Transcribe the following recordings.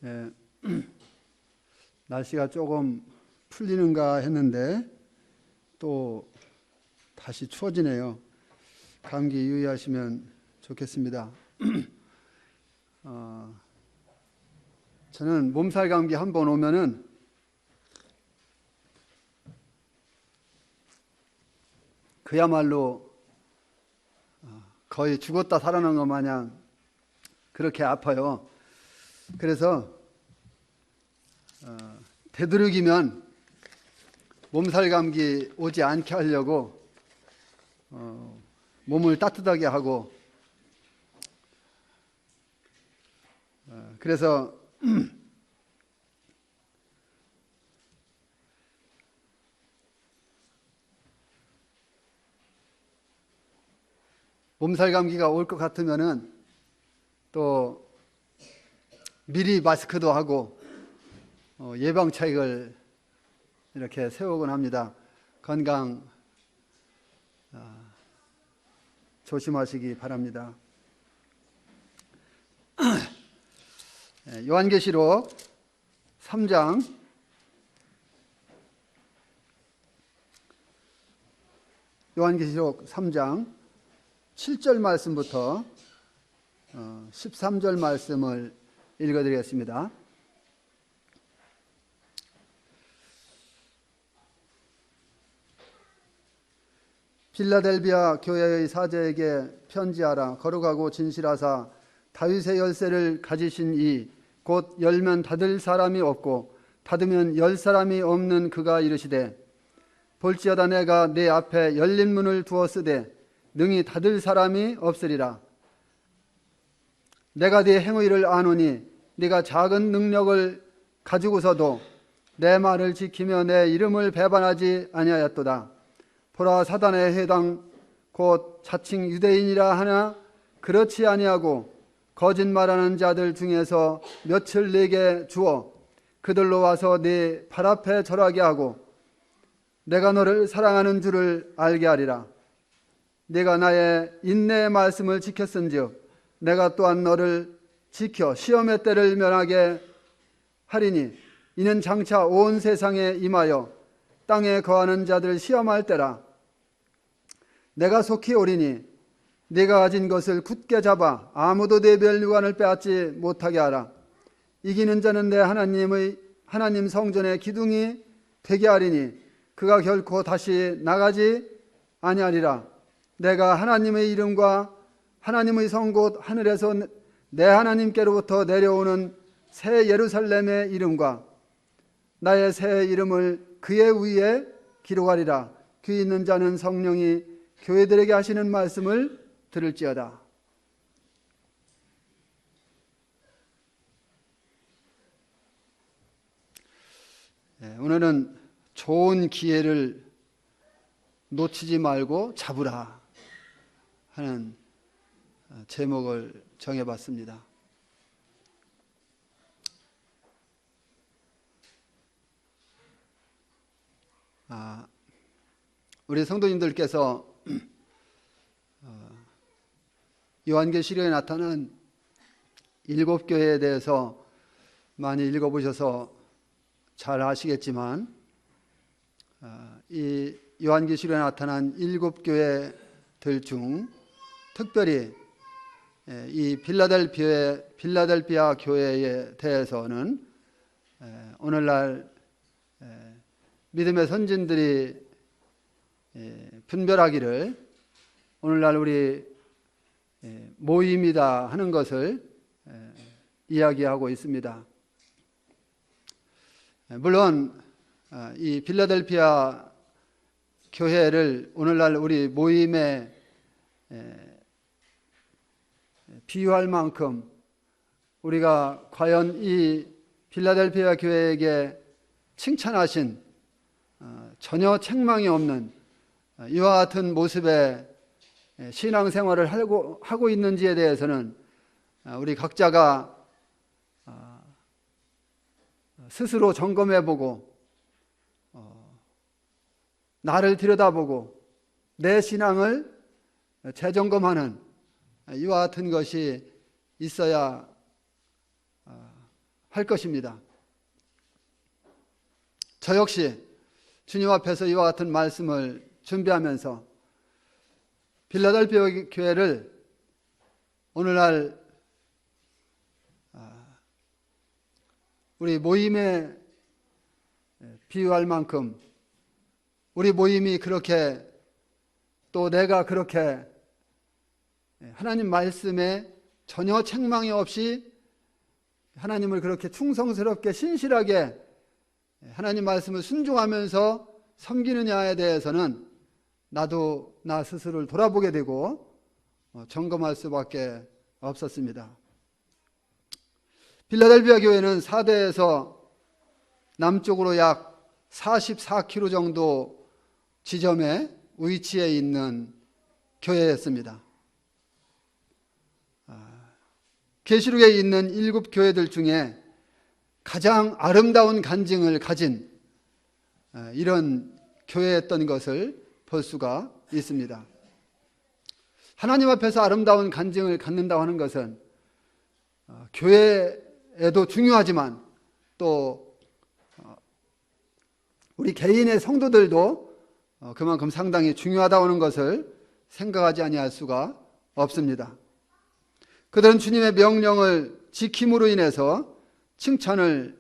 예, 날씨가 조금 풀리는가 했는데 또 다시 추워지네요. 감기 유의하시면 좋겠습니다. 저는 몸살 감기 한 번 오면은 그야말로 거의 죽었다 살아난 것 마냥 그렇게 아파요. 그래서 되도록이면 몸살 감기 오지 않게 하려고 몸을 따뜻하게 하고 그래서 몸살 감기가 올 것 같으면은 또 미리 마스크도 하고 예방책을 이렇게 세우곤 합니다. 건강 조심하시기 바랍니다. 요한계시록 3장 7절 말씀부터 13절 말씀을 읽어드리겠습니다. 필라델비아 교회의 사제에게 편지하라. 거룩하고 진실하사 다윗의 열쇠를 가지신 이 곧 열면 닫을 사람이 없고 닫으면 열 사람이 없는 그가 이르시되 볼지어다 내가 네 앞에 열린 문을 두었으되 능히 닫을 사람이 없으리라. 내가 네 행위를 아노니 네가 작은 능력을 가지고서도 내 말을 지키며 내 이름을 배반하지 아니하였도다. 보라, 사단의 해당 곧 자칭 유대인이라 하나 그렇지 아니하고 거짓말하는 자들 중에서 몇을 네게 주어 그들로 와서 네 발 앞에 절하게 하고 내가 너를 사랑하는 줄을 알게 하리라. 네가 나의 인내의 말씀을 지켰은즉 내가 또한 너를 지켜 시험의 때를 면하게 하리니 이는 장차 온 세상에 임하여 땅에 거하는 자들 시험할 때라. 내가 속히 오리니 네가 가진 것을 굳게 잡아 아무도 네 멸류관을 빼앗지 못하게 하라. 이기는 자는 내 하나님 성전의 기둥이 되게 하리니 그가 결코 다시 나가지 아니하리라. 내가 하나님의 이름과 하나님의 성 곧 하늘에서 내 하나님께로부터 내려오는 새 예루살렘의 이름과 나의 새 이름을 그의 위에 기록하리라. 귀 있는 자는 성령이 교회들에게 하시는 말씀을 들을지어다. 오늘은 좋은 기회를 놓치지 말고 잡으라 하는 제목을 정해봤습니다. 우리 성도님들께서 요한계시록에 나타난 7교회에 대해서 많이 읽어보셔서 잘 아시겠지만 이 요한계시록에 나타난 7교회들 중 특별히 이 필라델피아 교회에 대해서는 오늘날 믿음의 선진들이 분별하기를 오늘날 우리 모임이다 하는 것을 이야기하고 있습니다. 물론 이 필라델피아 교회를 오늘날 우리 모임에 비유할 만큼 우리가 과연 이 필라델피아 교회에게 칭찬하신 전혀 책망이 없는 이와 같은 모습의 신앙생활을 하고 있는지에 대해서는 우리 각자가 스스로 점검해보고 나를 들여다보고 내 신앙을 재점검하는 이와 같은 것이 있어야 할 것입니다. 저 역시 주님 앞에서 이와 같은 말씀을 준비하면서 빌라델피아 교회를 오늘날 우리 모임에 비유할 만큼 우리 모임이 그렇게 또 내가 그렇게 하나님 말씀에 전혀 책망이 없이 하나님을 그렇게 충성스럽게 신실하게 하나님 말씀을 순종하면서 섬기느냐에 대해서는 나도 나 스스로를 돌아보게 되고 점검할 수밖에 없었습니다. 빌라델피아 교회는 사대에서 남쪽으로 약 44km 정도 지점에 위치해 있는 교회였습니다. 계시록에 있는 7교회들 중에 가장 아름다운 간증을 가진 이런 교회였던 것을 볼 수가 있습니다. 하나님 앞에서 아름다운 간증을 갖는다고 하는 것은 교회에도 중요하지만 또 우리 개인의 성도들도 그만큼 상당히 중요하다고 하는 것을 생각하지 아니할 수가 없습니다. 그들은 주님의 명령을 지킴으로 인해서 칭찬을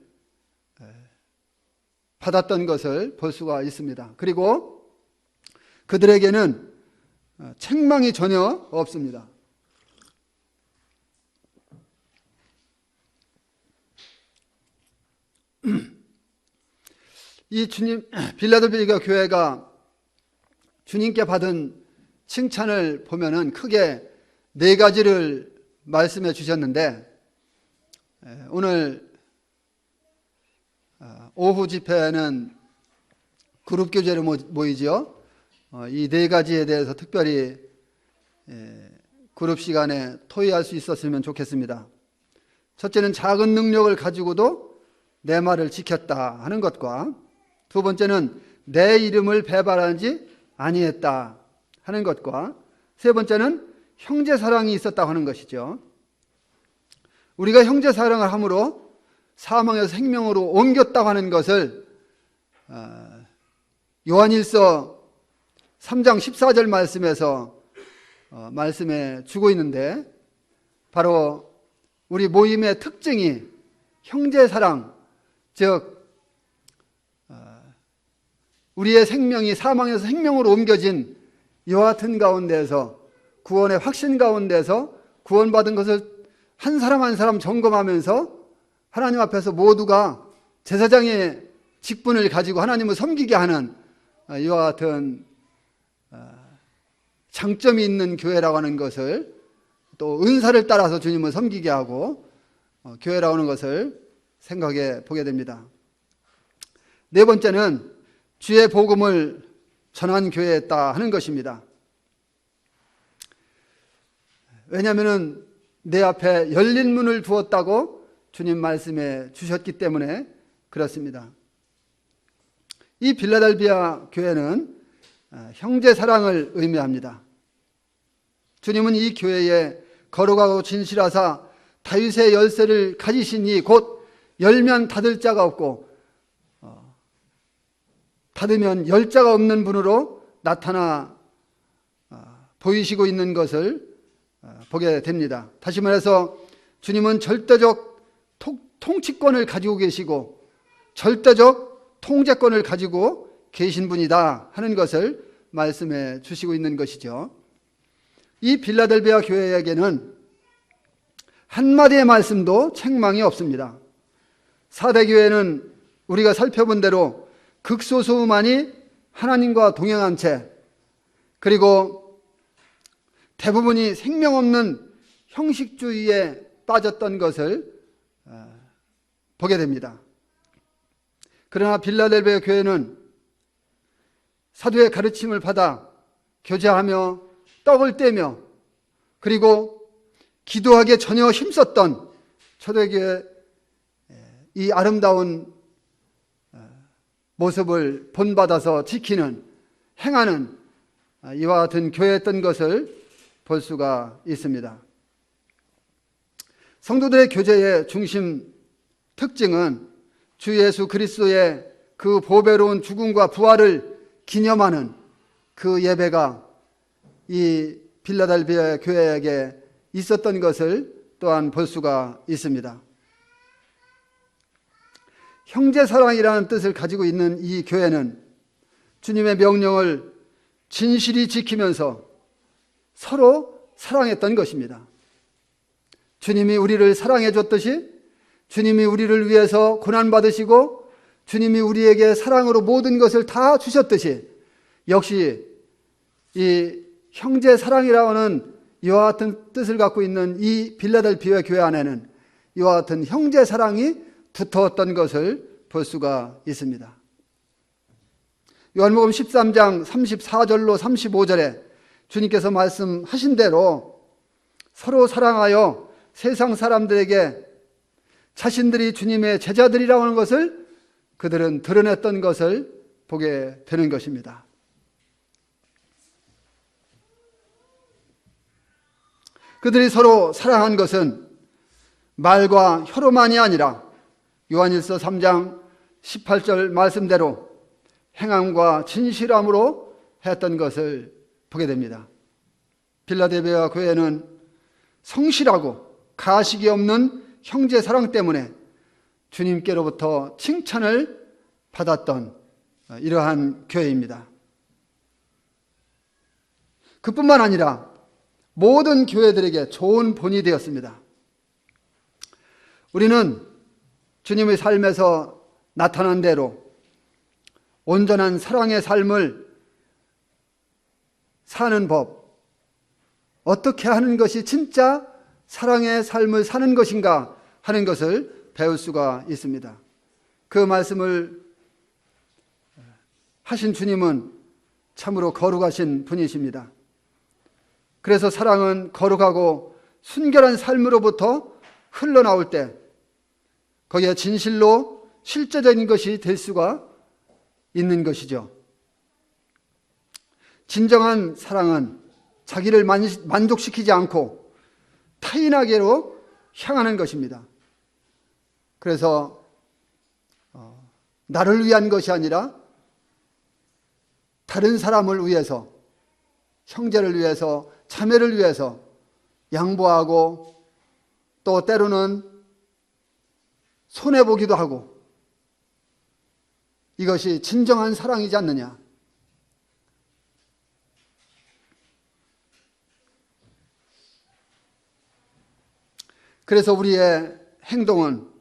받았던 것을 볼 수가 있습니다. 그리고 그들에게는 책망이 전혀 없습니다. 이 빌라델피아 교회가 주님께 받은 칭찬을 보면은 크게 4가지를 말씀해 주셨는데, 오늘 오후 집회는 그룹 교제로 모이죠. 이 4가지에 대해서 특별히 그룹 시간에 토의할 수 있었으면 좋겠습니다. 첫째는 작은 능력을 가지고도 내 말을 지켰다 하는 것과, 두 번째는 내 이름을 배반하지 아니했다 하는 것과, 세 번째는 형제 사랑이 있었다고 하는 것이죠. 우리가 형제 사랑을 함으로 사망에서 생명으로 옮겼다고 하는 것을 요한일서 3장 14절 말씀에서 말씀해 주고 있는데, 바로 우리 모임의 특징이 형제 사랑, 즉 우리의 생명이 사망에서 생명으로 옮겨진 이와 같은 가운데서, 구원의 확신 가운데서 구원받은 것을 한 사람 한 사람 점검하면서 하나님 앞에서 모두가 제사장의 직분을 가지고 하나님을 섬기게 하는 이와 같은 장점이 있는 교회라고 하는 것을, 또 은사를 따라서 주님을 섬기게 하고 교회라고 하는 것을 생각해 보게 됩니다. 네 번째는 주의 복음을 전한 교회였다 하는 것입니다. 왜냐하면 내 앞에 열린 문을 두었다고 주님 말씀해 주셨기 때문에 그렇습니다. 이 빌라델피아 교회는 형제 사랑을 의미합니다. 주님은 이 교회에 거룩하고 진실하사 다윗의 열쇠를 가지시니 곧 열면 닫을 자가 없고 닫으면 열 자가 없는 분으로 나타나 보이시고 있는 것을 보게 됩니다. 다시 말해서 주님은 절대적 통치권을 가지고 계시고 절대적 통제권을 가지고 계신 분이다 하는 것을 말씀해 주시고 있는 것이죠. 이 빌라델피아 교회에게는 한마디의 말씀도 책망이 없습니다. 사대교회는 우리가 살펴본 대로 극소수만이 하나님과 동행한 채, 그리고 대부분이 생명 없는 형식주의에 빠졌던 것을 보게 됩니다. 그러나 빌라델피아 교회는 사도의 가르침을 받아 교제하며 떡을 떼며 그리고 기도하기에 전혀 힘썼던 초대교회의 이 아름다운 모습을 본받아서 지키는, 행하는 이와 같은 교회였던 것을 볼 수가 있습니다. 성도들의 교제의 중심 특징은 주 예수 그리스도의 그 보배로운 죽음과 부활을 기념하는 그 예배가 이 빌라델비아 교회에게 있었던 것을 또한 볼 수가 있습니다. 형제사랑이라는 뜻을 가지고 있는 이 교회는 주님의 명령을 진실히 지키면서 서로 사랑했던 것입니다. 주님이 우리를 사랑해 줬듯이 주님이 우리를 위해서 고난받으시고 주님이 우리에게 사랑으로 모든 것을 다 주셨듯이 역시 이 형제사랑이라고 하는 이와 같은 뜻을 갖고 있는 이 빌라델비아 교회 안에는 이와 같은 형제사랑이 두터웠던 것을 볼 수가 있습니다. 요한복음 13장 34절로 35절에 주님께서 말씀하신 대로 서로 사랑하여 세상 사람들에게 자신들이 주님의 제자들이라고 하는 것을 그들은 드러냈던 것을 보게 되는 것입니다. 그들이 서로 사랑한 것은 말과 혀로만이 아니라 요한일서 3장 18절 말씀대로 행함과 진실함으로 했던 것을 보게 됩니다. 빌라델비아 교회는 성실하고 가식이 없는 형제 사랑 때문에 주님께로부터 칭찬을 받았던 이러한 교회입니다. 그뿐만 아니라 모든 교회들에게 좋은 본이 되었습니다. 우리는 주님의 삶에서 나타난 대로 온전한 사랑의 삶을 사는 법, 어떻게 하는 것이 진짜 사랑의 삶을 사는 것인가 하는 것을 배울 수가 있습니다. 그 말씀을 하신 주님은 참으로 거룩하신 분이십니다. 그래서 사랑은 거룩하고 순결한 삶으로부터 흘러나올 때 거기에 진실로 실제적인 것이 될 수가 있는 것이죠. 진정한 사랑은 자기를 만족시키지 않고 타인에게로 향하는 것입니다. 그래서 나를 위한 것이 아니라 다른 사람을 위해서, 형제를 위해서, 자매를 위해서 양보하고 또 때로는 손해보기도 하고, 이것이 진정한 사랑이지 않느냐. 그래서 우리의 행동은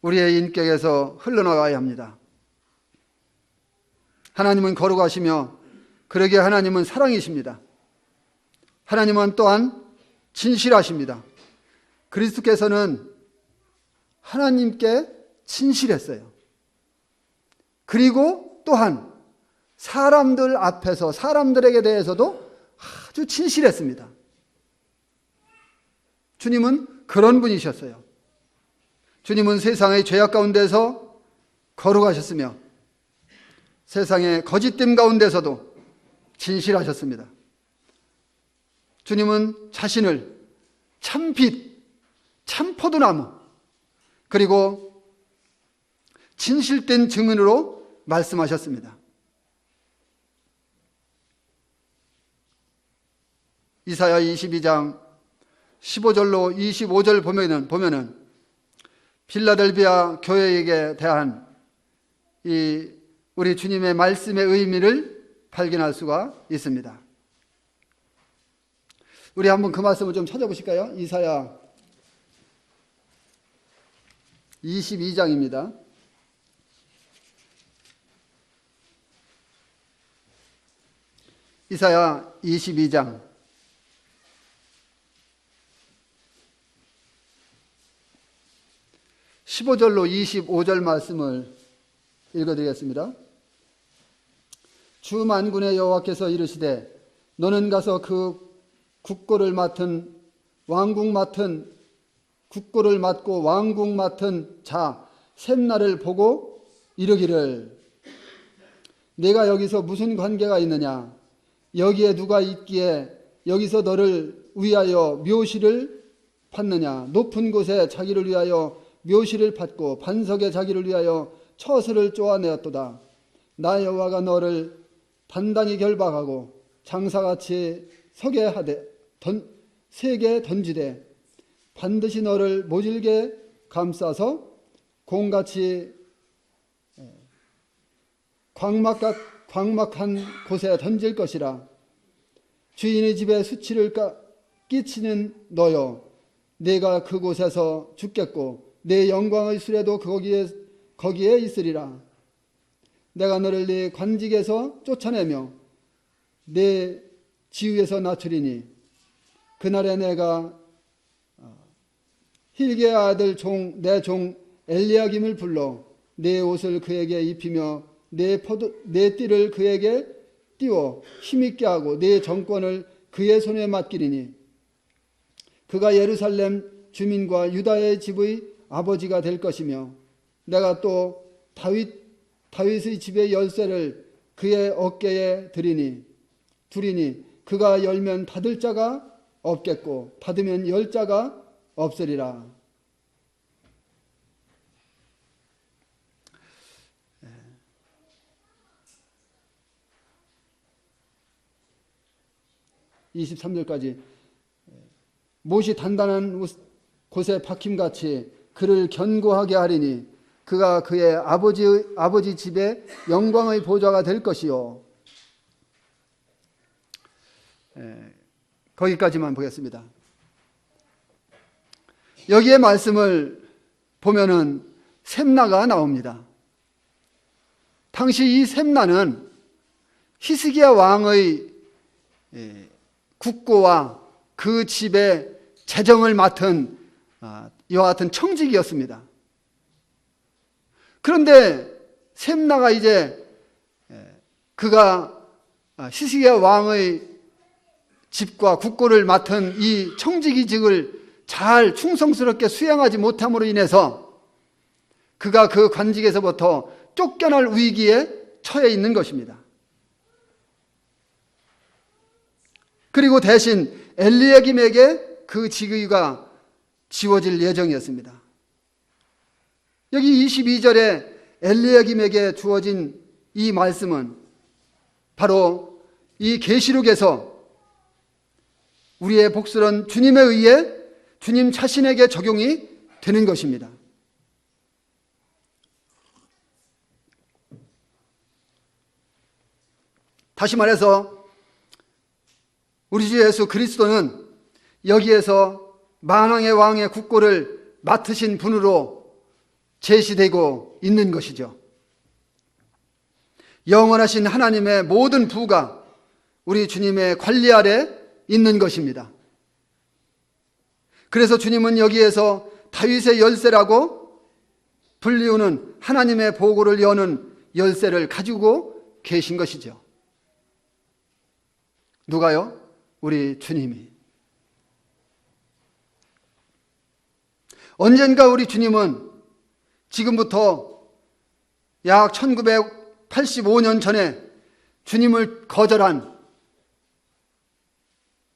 우리의 인격에서 흘러나가야 합니다. 하나님은 거룩하시며 그러기에 하나님은 사랑이십니다. 하나님은 또한 진실하십니다. 그리스도께서는 하나님께 진실했어요. 그리고 또한 사람들 앞에서 사람들에게 대해서도 아주 진실했습니다. 주님은 그런 분이셨어요. 주님은 세상의 죄악 가운데서 거룩하셨으며 세상의 거짓됨 가운데서도 진실하셨습니다. 주님은 자신을 참빛, 참포도나무, 그리고 진실된 증인으로 말씀하셨습니다. 이사야 22장 15절로 25절 보면은 빌라델비아 교회에게 대한 이 우리 주님의 말씀의 의미를 발견할 수가 있습니다. 우리 한번 그 말씀을 좀 찾아보실까요? 이사야 22장입니다. 이사야 22장 15절로 25절 말씀을 읽어드리겠습니다. 주 만군의 여호와께서 이르시되 너는 가서 그 국고를 맡은 국고를 맡고 왕국 맡은 자 셈나를 보고 이르기를 내가 여기서 무슨 관계가 있느냐? 여기에 누가 있기에 여기서 너를 위하여 묘시를 받느냐? 높은 곳에 자기를 위하여 묘시를 받고 반석에 자기를 위하여 처소를 쪼아내었도다. 나 여호와가 너를 단단히 결박하고 장사같이 서게 하되 세게 던지되 반드시 너를 모질게 감싸서 공같이 광막한 곳에 던질 것이라. 주인의 집에 수치를 끼치는 너여, 내가 그곳에서 죽겠고 내 영광의 수레도 거기에 있으리라. 내가 너를 네 관직에서 쫓아내며 내 지위에서 낮추리니 그날에 내가 힐게의 아들 내 종 엘리야김을 불러 내 옷을 그에게 입히며 내 띠를 그에게 띄워 힘있게 하고 내 정권을 그의 손에 맡기리니 그가 예루살렘 주민과 유다의 집의 아버지가 될 것이며 내가 또 다윗의 집의 열쇠를 그의 어깨에 두리니 그가 열면 닫을 자가 없겠고 닫으면 열 자가 없으리라. (23절까지) 못이 단단한 곳에 박힘같이 그를 견고하게 하리니 그가 그의 아버지 집에 영광의 보좌가 될 것이요. 거기까지만 보겠습니다. 여기에 말씀을 보면은 셈나가 나옵니다. 당시 이 셈나는 히스기야 왕의 국고와 그 집의 재정을 맡은 이와 같은 청직이었습니다. 그런데 셈나가 이제 그가 히스기야 왕의 집과 국고를 맡은 이 청지기직을 잘 충성스럽게 수행하지 못함으로 인해서 그가 그 관직에서부터 쫓겨날 위기에 처해 있는 것입니다. 그리고 대신 엘리야김에게 그 직위가 지워질 예정이었습니다. 여기 22절에 엘리야김에게 주어진 이 말씀은 바로 이 계시록에서 우리의 복수는 주님에 의해 주님 자신에게 적용이 되는 것입니다. 다시 말해서 우리 주 예수 그리스도는 여기에서 만왕의 왕의 국고를 맡으신 분으로 제시되고 있는 것이죠. 영원하신 하나님의 모든 부가 우리 주님의 관리 아래 있는 것입니다. 그래서 주님은 여기에서 다윗의 열쇠라고 불리우는 하나님의 보고를 여는 열쇠를 가지고 계신 것이죠. 누가요? 우리 주님이. 언젠가 우리 주님은 지금부터 약 1985년 전에 주님을 거절한,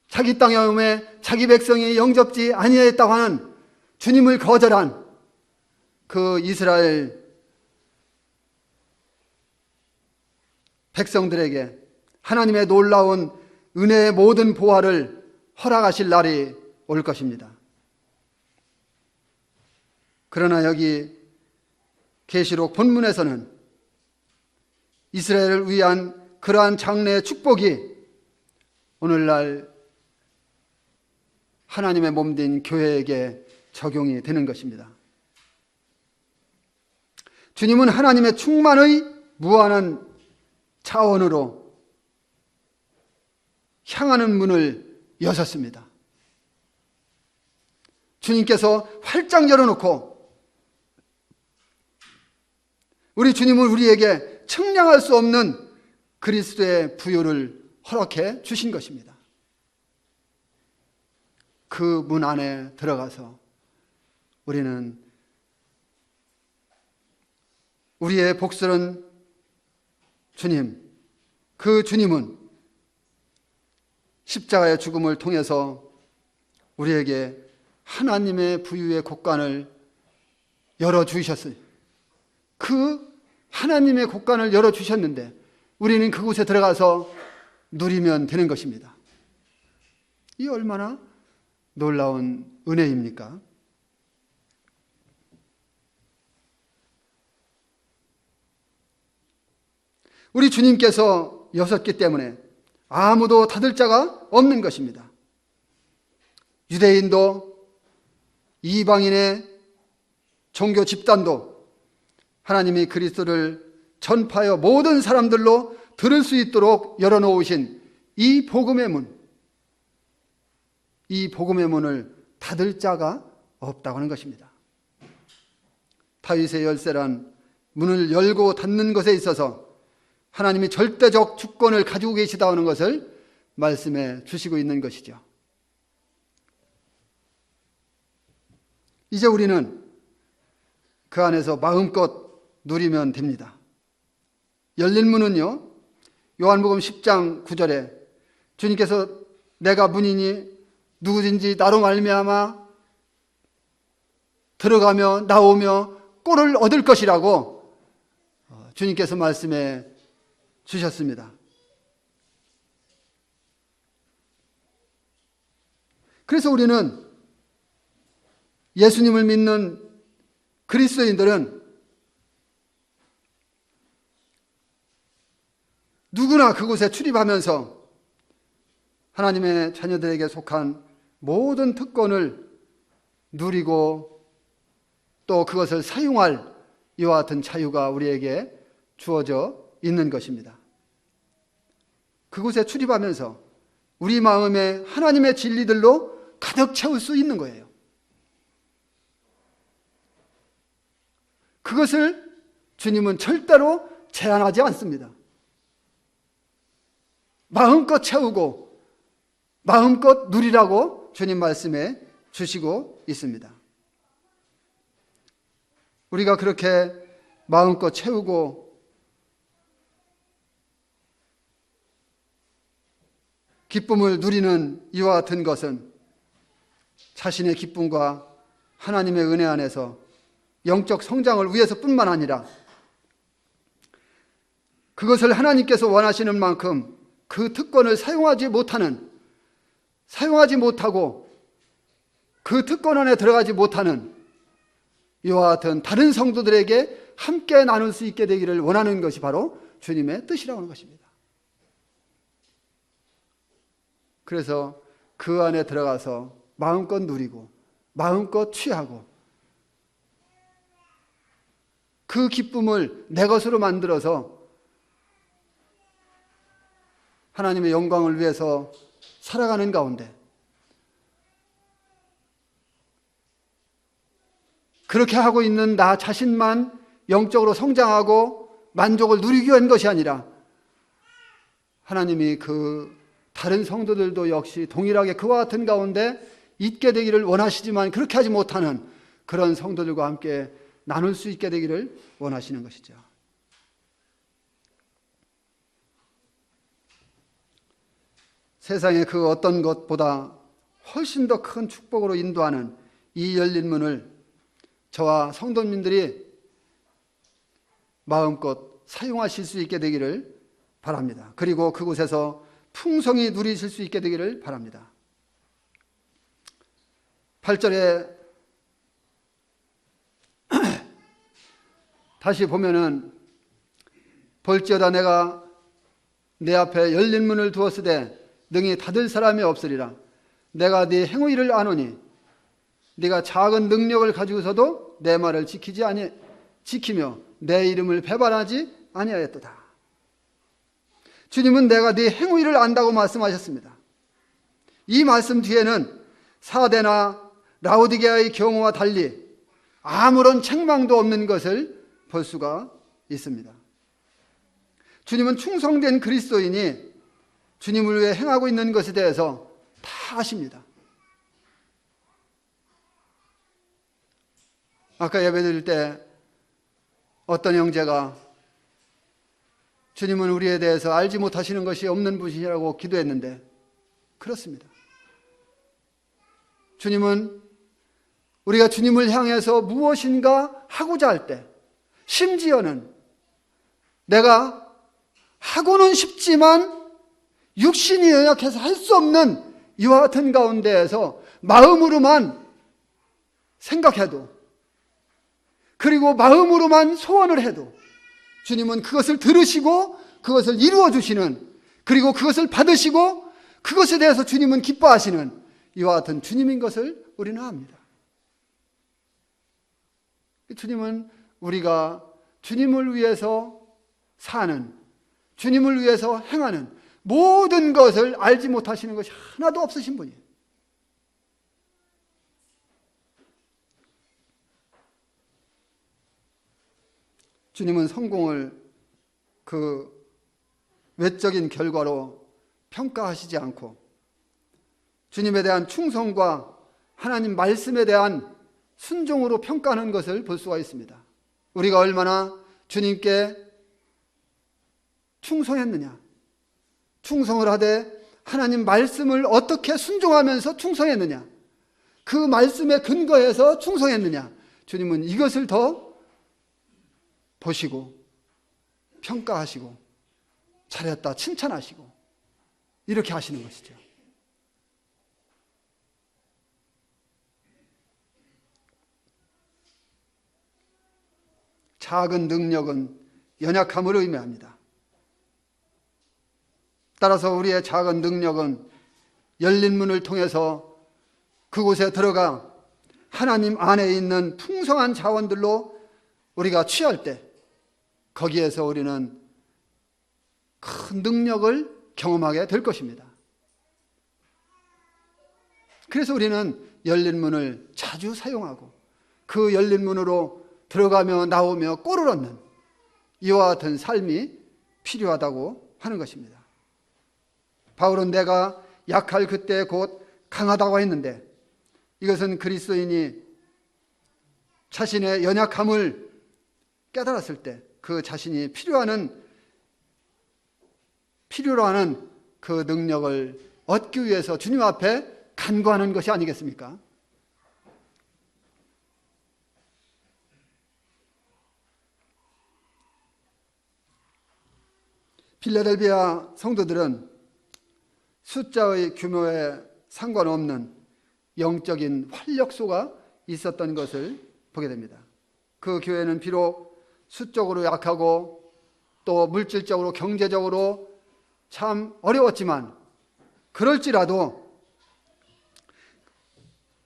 자기 땅에 오매 자기 백성이 영접지 아니하였다고 하는 주님을 거절한 그 이스라엘 백성들에게 하나님의 놀라운 은혜의 모든 보화를 허락하실 날이 올 것입니다. 그러나 여기 계시록 본문에서는 이스라엘을 위한 그러한 장래의 축복이 오늘날 하나님의 몸된 교회에게 적용이 되는 것입니다. 주님은 하나님의 충만의 무한한 차원으로 향하는 문을 여셨습니다. 주님께서 활짝 열어놓고 우리 주님은 우리에게 측량할 수 없는 그리스도의 부요를 허락해 주신 것입니다. 그 문 안에 들어가서 우리는 우리의 복스런 주님, 그 주님은 십자가의 죽음을 통해서 우리에게 하나님의 부유의 곳간을 열어주셨어요. 그 하나님의 곳간을 열어주셨는데 우리는 그곳에 들어가서 누리면 되는 것입니다. 이 얼마나 놀라운 은혜입니까? 우리 주님께서 여섰기 때문에 아무도 닫을 자가 없는 것입니다. 유대인도 이방인의 종교 집단도 하나님이 그리스도를 전파하여 모든 사람들로 들을 수 있도록 열어놓으신 이 복음의 문, 이 복음의 문을 닫을 자가 없다고 하는 것입니다. 다윗의 열쇠란 문을 열고 닫는 것에 있어서 하나님이 절대적 주권을 가지고 계시다 하는 것을 말씀해 주시고 있는 것이죠. 이제 우리는 그 안에서 마음껏 누리면 됩니다. 열린 문은요, 요한복음 10장 9절에 주님께서 내가 문이니 누구든지 나로 말미암아 들어가며 나오며 꼴을 얻을 것이라고 주님께서 말씀해 주셨습니다. 그래서 우리는 예수님을 믿는 그리스도인들은 누구나 그곳에 출입하면서 하나님의 자녀들에게 속한 모든 특권을 누리고 또 그것을 사용할 이와 같은 자유가 우리에게 주어져 있는 것입니다. 그곳에 출입하면서 우리 마음에 하나님의 진리들로 가득 채울 수 있는 거예요. 그것을 주님은 절대로 제한하지 않습니다. 마음껏 채우고 마음껏 누리라고 주님 말씀해 주시고 있습니다. 우리가 그렇게 마음껏 채우고 기쁨을 누리는 이와 같은 것은 자신의 기쁨과 하나님의 은혜 안에서 영적 성장을 위해서뿐만 아니라 그것을 하나님께서 원하시는 만큼 그 특권을 사용하지 못하고 그 특권 안에 들어가지 못하는 이와 같은 다른 성도들에게 함께 나눌 수 있게 되기를 원하는 것이 바로 주님의 뜻이라고 하는 것입니다. 그래서 그 안에 들어가서 마음껏 누리고 마음껏 취하고 그 기쁨을 내 것으로 만들어서 하나님의 영광을 위해서 살아가는 가운데 그렇게 하고 있는 나 자신만 영적으로 성장하고 만족을 누리기 위한 것이 아니라 하나님이 그 다른 성도들도 역시 동일하게 그와 같은 가운데 있게 되기를 원하시지만 그렇게 하지 못하는 그런 성도들과 함께 나눌 수 있게 되기를 원하시는 것이죠. 세상의 그 어떤 것보다 훨씬 더 큰 축복으로 인도하는 이 열린 문을 저와 성도님들이 마음껏 사용하실 수 있게 되기를 바랍니다. 그리고 그곳에서 풍성히 누리실 수 있게 되기를 바랍니다. 8절에 다시 보면은 볼지어다 내가 내 앞에 열린 문을 두었으되 능히 닫을 사람이 없으리라. 내가 네 행위를 아노니 네가 작은 능력을 가지고서도 내 말을 지키며 내 이름을 배반하지 아니하였도다. 주님은 내가 네 행위를 안다고 말씀하셨습니다. 이 말씀 뒤에는 사대나 라오디게아의 경우와 달리 아무런 책망도 없는 것을 볼 수가 있습니다. 주님은 충성된 그리스도인이 주님을 위해 행하고 있는 것에 대해서 다 아십니다. 아까 예배드릴 때 어떤 형제가 주님은 우리에 대해서 알지 못하시는 것이 없는 분이라고 기도했는데 그렇습니다. 주님은 우리가 주님을 향해서 무엇인가 하고자 할 때, 심지어는 내가 하고는 싶지만 육신이 연약해서 할 수 없는 이와 같은 가운데에서 마음으로만 생각해도, 그리고 마음으로만 소원을 해도 주님은 그것을 들으시고 그것을 이루어 주시는, 그리고 그것을 받으시고 그것에 대해서 주님은 기뻐하시는 이와 같은 주님인 것을 우리는 압니다. 주님은 우리가 주님을 위해서 사는, 주님을 위해서 행하는 모든 것을 알지 못하시는 것이 하나도 없으신 분이에요. 주님은 성공을 그 외적인 결과로 평가하시지 않고 주님에 대한 충성과 하나님 말씀에 대한 순종으로 평가하는 것을 볼 수가 있습니다. 우리가 얼마나 주님께 충성했느냐, 충성을 하되 하나님 말씀을 어떻게 순종하면서 충성했느냐, 그 말씀에 근거해서 충성했느냐, 주님은 이것을 더 보시고 평가하시고 잘했다 칭찬하시고 이렇게 하시는 것이죠. 작은 능력은 연약함을 의미합니다. 따라서 우리의 작은 능력은 열린 문을 통해서 그곳에 들어가 하나님 안에 있는 풍성한 자원들로 우리가 취할 때 거기에서 우리는 큰 능력을 경험하게 될 것입니다. 그래서 우리는 열린 문을 자주 사용하고 그 열린 문으로 들어가며 나오며 꼴을 얻는 이와 같은 삶이 필요하다고 하는 것입니다. 바울은 내가 약할 그때 곧 강하다고 했는데, 이것은 그리스도인이 자신의 연약함을 깨달았을 때 그 자신이 필요로 하는 그 능력을 얻기 위해서 주님 앞에 간구하는 것이 아니겠습니까? 필라델비아 성도들은 숫자의 규모에 상관없는 영적인 활력소가 있었던 것을 보게 됩니다. 그 교회는 비록 수적으로 약하고 또 물질적으로 경제적으로 참 어려웠지만 그럴지라도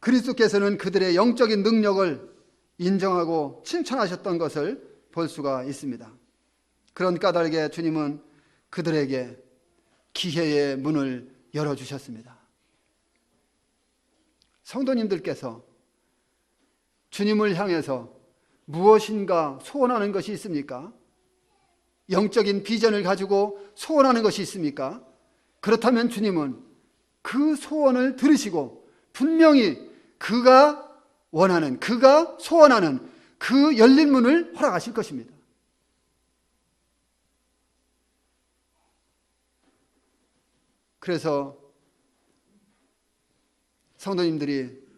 그리스도께서는 그들의 영적인 능력을 인정하고 칭찬하셨던 것을 볼 수가 있습니다. 그런 까닭에 주님은 그들에게 기회의 문을 열어주셨습니다. 성도님들께서 주님을 향해서 무엇인가 소원하는 것이 있습니까? 영적인 비전을 가지고 소원하는 것이 있습니까? 그렇다면 주님은 그 소원을 들으시고 분명히 그가 원하는, 그가 소원하는 그 열린 문을 허락하실 것입니다. 그래서 성도님들이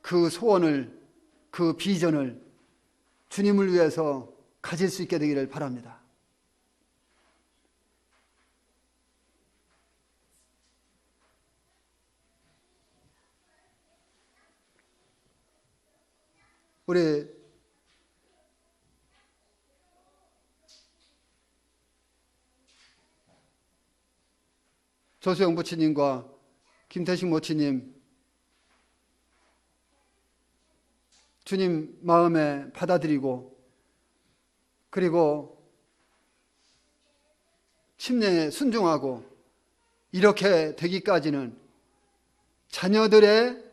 그 소원을, 그 비전을 주님을 위해서 가질 수 있게 되기를 바랍니다. 우리 조수영 부치님과 김태식 모치님 주님 마음에 받아들이고 그리고 침례에 순종하고 이렇게 되기까지는 자녀들의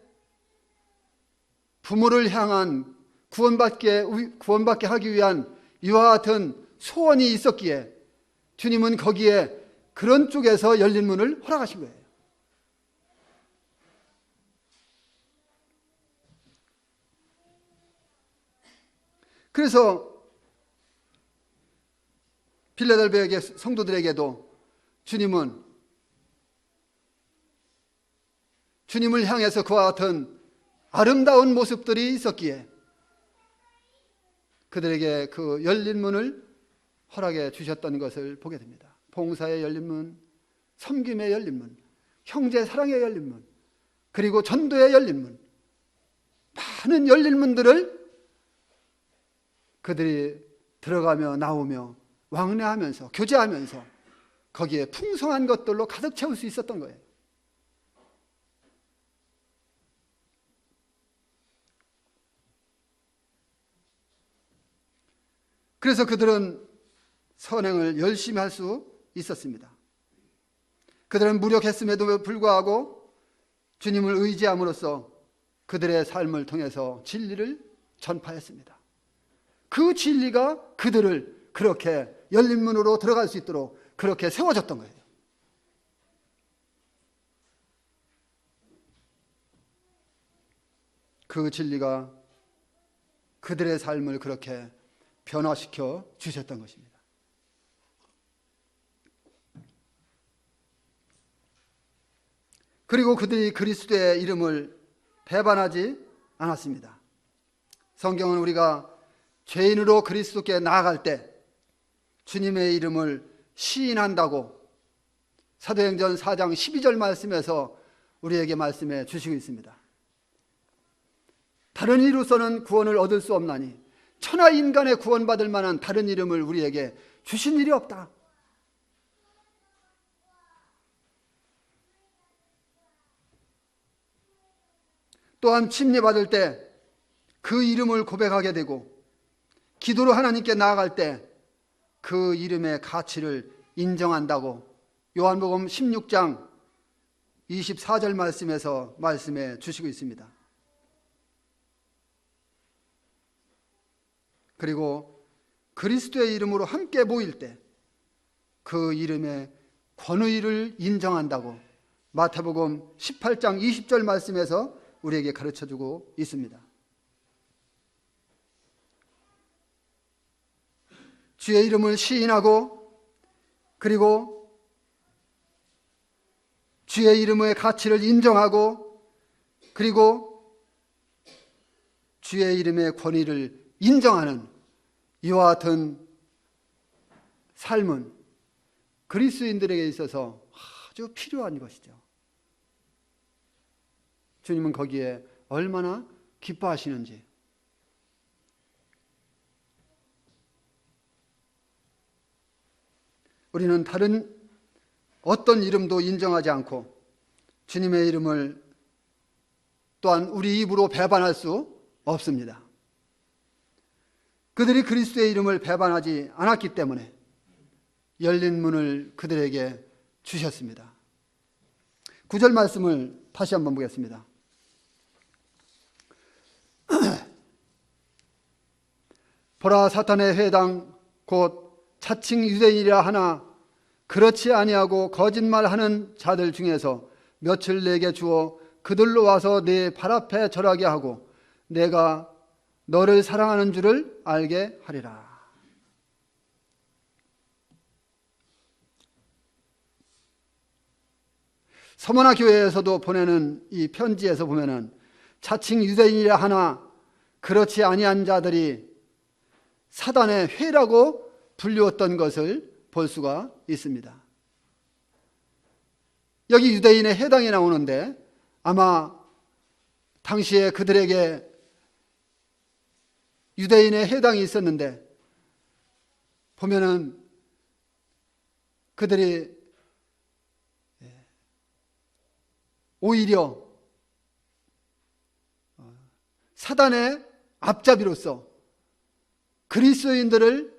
부모를 향한 구원받게 하기 위한 이와 같은 소원이 있었기에 주님은 거기에 그런 쪽에서 열린 문을 허락하신 거예요. 그래서 필라델비아 성도들에게도 주님은 주님을 향해서 그와 같은 아름다운 모습들이 있었기에 그들에게 그 열린 문을 허락해 주셨던 것을 보게 됩니다. 봉사의 열린 문, 섬김의 열린 문, 형제 사랑의 열린 문, 그리고 전도의 열린 문, 많은 열린 문들을 그들이 들어가며 나오며 왕래하면서 교제하면서 거기에 풍성한 것들로 가득 채울 수 있었던 거예요. 그래서 그들은 선행을 열심히 할 수 있었습니다. 그들은 무력했음에도 불구하고 주님을 의지함으로써 그들의 삶을 통해서 진리를 전파했습니다. 그 진리가 그들을 그렇게 열린 문으로 들어갈 수 있도록 그렇게 세워졌던 거예요. 그 진리가 그들의 삶을 그렇게 변화시켜 주셨던 것입니다. 그리고 그들이 그리스도의 이름을 배반하지 않았습니다. 성경은 우리가 죄인으로 그리스도께 나아갈 때 주님의 이름을 시인한다고 사도행전 4장 12절 말씀에서 우리에게 말씀해 주시고 있습니다. 다른 이로서는 구원을 얻을 수 없나니 천하 인간의 구원받을 만한 다른 이름을 우리에게 주신 일이 없다. 또한 침례받을 때 그 이름을 고백하게 되고 기도로 하나님께 나아갈 때 그 이름의 가치를 인정한다고 요한복음 16장 24절 말씀에서 말씀해 주시고 있습니다. 그리고 그리스도의 이름으로 함께 모일 때 그 이름의 권위를 인정한다고 마태복음 18장 20절 말씀에서 우리에게 가르쳐주고 있습니다. 주의 이름을 시인하고 그리고 주의 이름의 가치를 인정하고 그리고 주의 이름의 권위를 인정하는 이와 같은 삶은 그리스도인들에게 있어서 아주 필요한 것이죠. 주님은 거기에 얼마나 기뻐하시는지. 우리는 다른 어떤 이름도 인정하지 않고 주님의 이름을 또한 우리 입으로 배반할 수 없습니다. 그들이 그리스도의 이름을 배반하지 않았기 때문에 열린 문을 그들에게 주셨습니다. 9절 말씀을 다시 한번 보겠습니다. 보라, 사탄의 회당 곧 차칭 유대인이라 하나 그렇지 아니하고 거짓말하는 자들 중에서 몇을 내게 주어 그들로 와서 네 발 앞에 절하게 하고 내가 너를 사랑하는 줄을 알게 하리라. 서머나 교회에서도 보내는 이 편지에서 보면은 차칭 유대인이라 하나 그렇지 아니한 자들이 사단의 회라고 불리웠던 것을 볼 수가 있습니다. 여기 유대인의 해당이 나오는데 아마 당시에 그들에게 유대인의 해당이 있었는데 보면은 그들이 오히려 사단의 앞잡이로서 그리스도인들을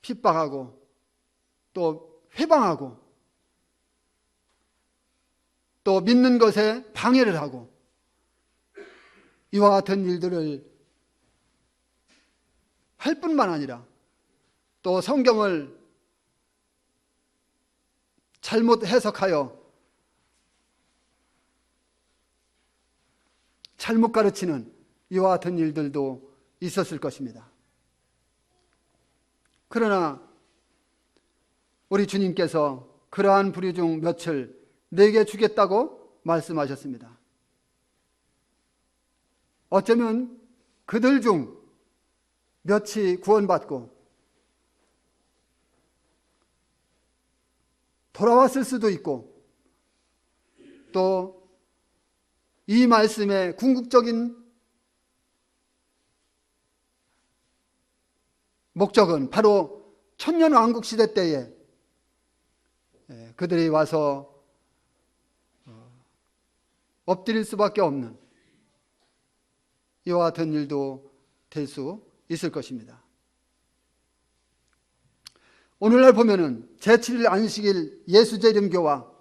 핍박하고 또 회방하고 또 믿는 것에 방해를 하고 이와 같은 일들을 할 뿐만 아니라 또 성경을 잘못 해석하여 잘못 가르치는 이와 같은 일들도 있었을 것입니다. 그러나 우리 주님께서 그러한 부류 중 몇을 내게 주겠다고 말씀하셨습니다. 어쩌면 그들 중 몇이 구원받고 돌아왔을 수도 있고, 또 이 말씀의 궁극적인 목적은 바로 천년왕국 시대 때에 그들이 와서 엎드릴 수밖에 없는 이와 같은 일도 될 수 있을 것입니다. 오늘날 보면은 제7일 안식일 예수재림교와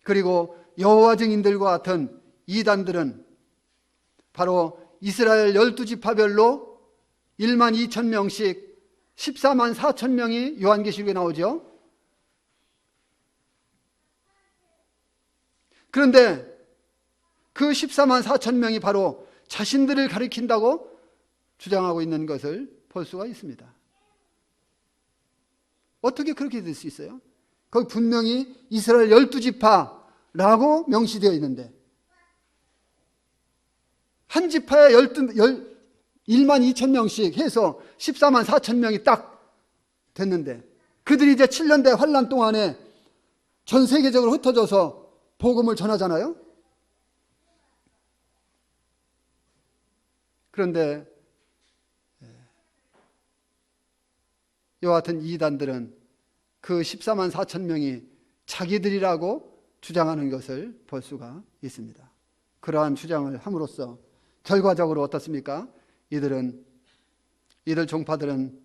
그리고 여호와 증인들과 같은 이단들은 바로 이스라엘 12지파별로 1만 2천 명씩 14만 4천 명이 요한계시록에 나오죠. 그런데 그 14만 4천 명이 바로 자신들을 가리킨다고 주장하고 있는 것을 볼 수가 있습니다. 어떻게 그렇게 될 수 있어요? 거기 분명히 이스라엘 12지파라고 명시되어 있는데, 한 지파에 1만 2천 명씩 해서 14만 4천 명이 딱 됐는데, 그들이 이제 7년대 환란 동안에 전 세계적으로 흩어져서 복음을 전하잖아요. 그런데 이와 같은 이단들은 그 14만 4천 명이 자기들이라고 주장하는 것을 볼 수가 있습니다. 그러한 주장을 함으로써 결과적으로 어떻습니까? 이들 종파들은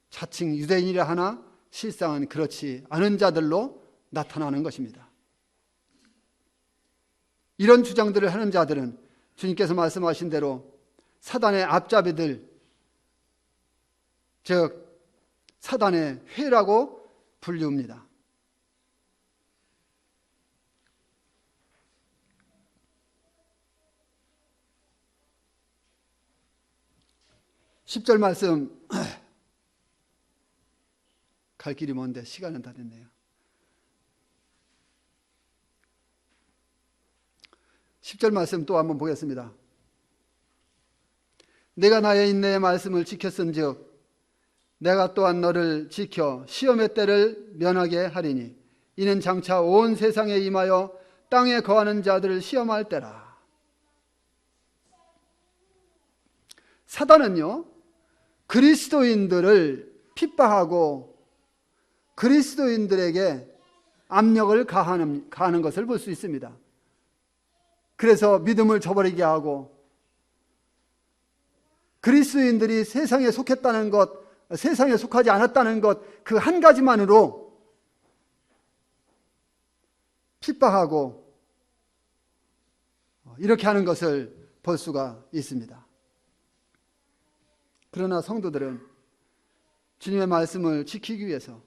자칭 유대인이라 하나 실상은 그렇지 않은 자들로 나타나는 것입니다. 이런 주장들을 하는 자들은 주님께서 말씀하신 대로 사단의 앞잡이들, 즉 사단의 회라고 불리웁니다. 10절 말씀, 갈 길이 먼데 시간은 다 됐네요. 10절 말씀 또 한번 보겠습니다. 내가 나의 인내의 말씀을 지켰은즉 내가 또한 너를 지켜 시험의 때를 면하게 하리니 이는 장차 온 세상에 임하여 땅에 거하는 자들을 시험할 때라. 사단은요, 그리스도인들을 핍박하고 그리스도인들에게 압력을 가하는 것을 볼 수 있습니다. 그래서 믿음을 저버리게 하고, 그리스도인들이 세상에 속했다는 것, 세상에 속하지 않았다는 것, 그 한 가지만으로 핍박하고 이렇게 하는 것을 볼 수가 있습니다. 그러나 성도들은 주님의 말씀을 지키기 위해서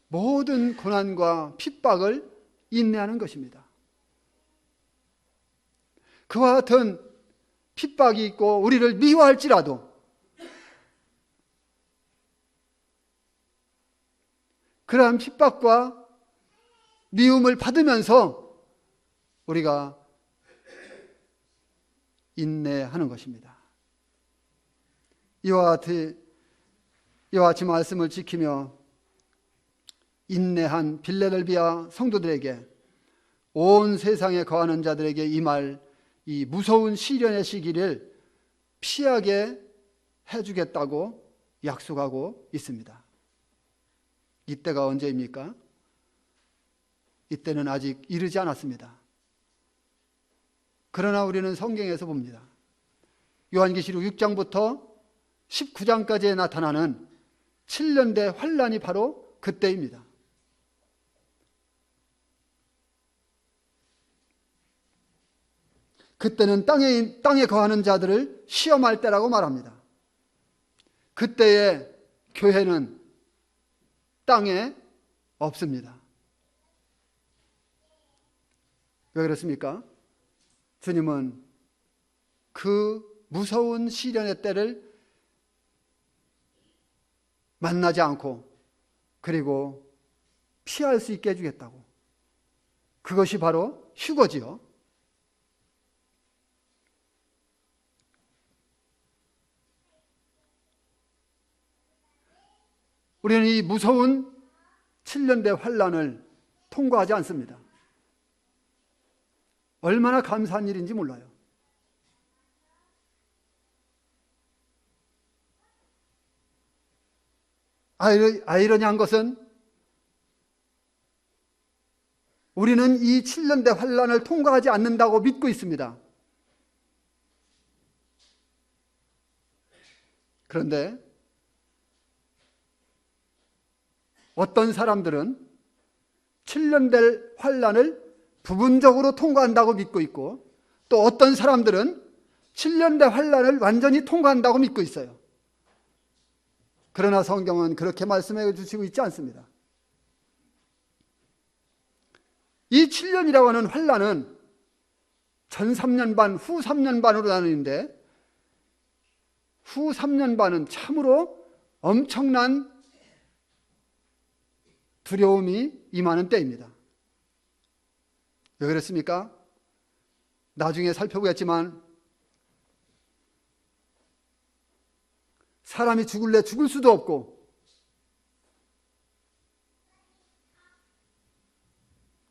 모든 고난과 핍박을 인내하는 것입니다. 그와 같은 핍박이 있고 우리를 미워할지라도 그러한 핍박과 미움을 받으면서 우리가 인내하는 것입니다. 이와 같이 말씀을 지키며 인내한 빌레델비아 성도들에게, 온 세상에 거하는 자들에게 임할 이 무서운 시련의 시기를 피하게 해주겠다고 약속하고 있습니다. 이때가 언제입니까? 이때는 아직 이르지 않았습니다. 그러나 우리는 성경에서 봅니다. 요한계시록 6장부터 19장까지에 나타나는 7년대 환란이 바로 그때입니다. 그때는 땅에 거하는 자들을 시험할 때라고 말합니다. 그때의 교회는 땅에 없습니다. 왜 그렇습니까? 주님은 그 무서운 시련의 때를 만나지 않고, 그리고 피할 수 있게 해주겠다고. 그것이 바로 휴거지요. 우리는 이 무서운 7년대 환란을 통과하지 않습니다. 얼마나 감사한 일인지 몰라요. 아이러니한 것은 우리는 이 7년대 환란을 통과하지 않는다고 믿고 있습니다. 그런데 어떤 사람들은 7년대 환란을 부분적으로 통과한다고 믿고 있고, 또 어떤 사람들은 7년대 환란을 완전히 통과한다고 믿고 있어요. 그러나 성경은 그렇게 말씀해 주시고 있지 않습니다. 이 7년이라고 하는 환란은 전 3년 반, 후 3년 반으로 나누는데, 후 3년 반은 참으로 엄청난 두려움이 임하는 때입니다. 왜 그렇습니까? 나중에 살펴보겠지만 사람이 죽을래 죽을 수도 없고,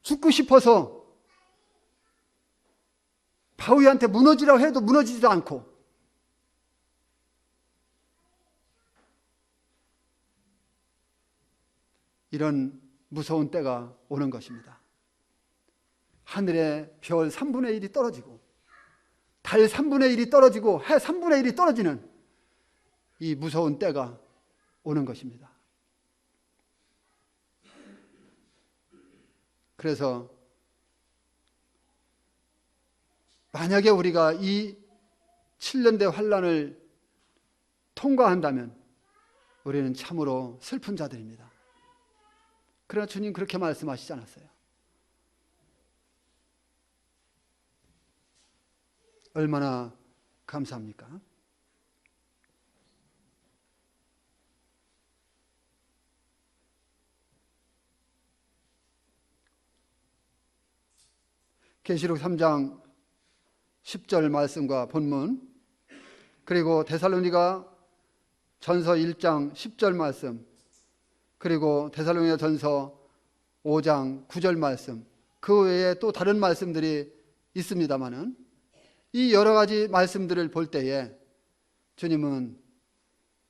죽고 싶어서 바위한테 무너지라고 해도 무너지지도 않고, 이런 무서운 때가 오는 것입니다. 하늘에 별 3분의 1이 떨어지고, 달 3분의 1이 떨어지고, 해 3분의 1이 떨어지는 이 무서운 때가 오는 것입니다. 그래서 만약에 우리가 이 7년대 환란을 통과한다면 우리는 참으로 슬픈 자들입니다. 그러나 주님 그렇게 말씀하시지 않았어요. 얼마나 감사합니까? 계시록 3장 10절 말씀과 본문, 그리고 데살로니가 전서 1장 10절 말씀, 그리고 데살로니가 전서 5장 9절 말씀, 그 외에 또 다른 말씀들이 있습니다마는, 이 여러 가지 말씀들을 볼 때에 주님은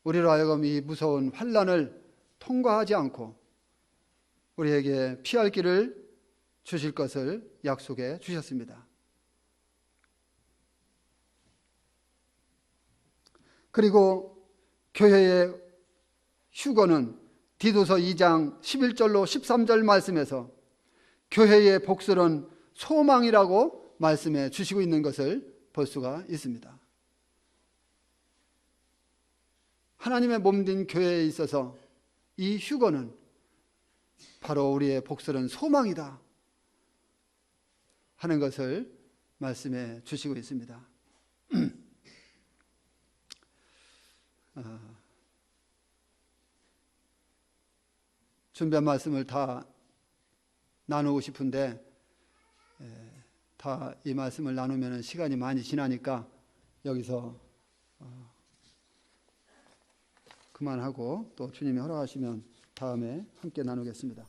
우리로 하여금 이 무서운 환란을 통과하지 않고 우리에게 피할 길을 주실 것을 약속해 주셨습니다. 그리고 교회의 휴거는 디도서 2장 11절로 13절 말씀에서 교회의 복수는 소망이라고 말씀해 주시고 있는 것을 볼 수가 있습니다. 하나님의 몸된 교회에 있어서 이 휴거는 바로 우리의 복수는 소망이다 하는 것을 말씀해 주시고 있습니다. 준비한 말씀을 다 나누고 싶은데 다 이 말씀을 나누면 시간이 많이 지나니까 여기서 그만하고 또 주님이 허락하시면 다음에 함께 나누겠습니다.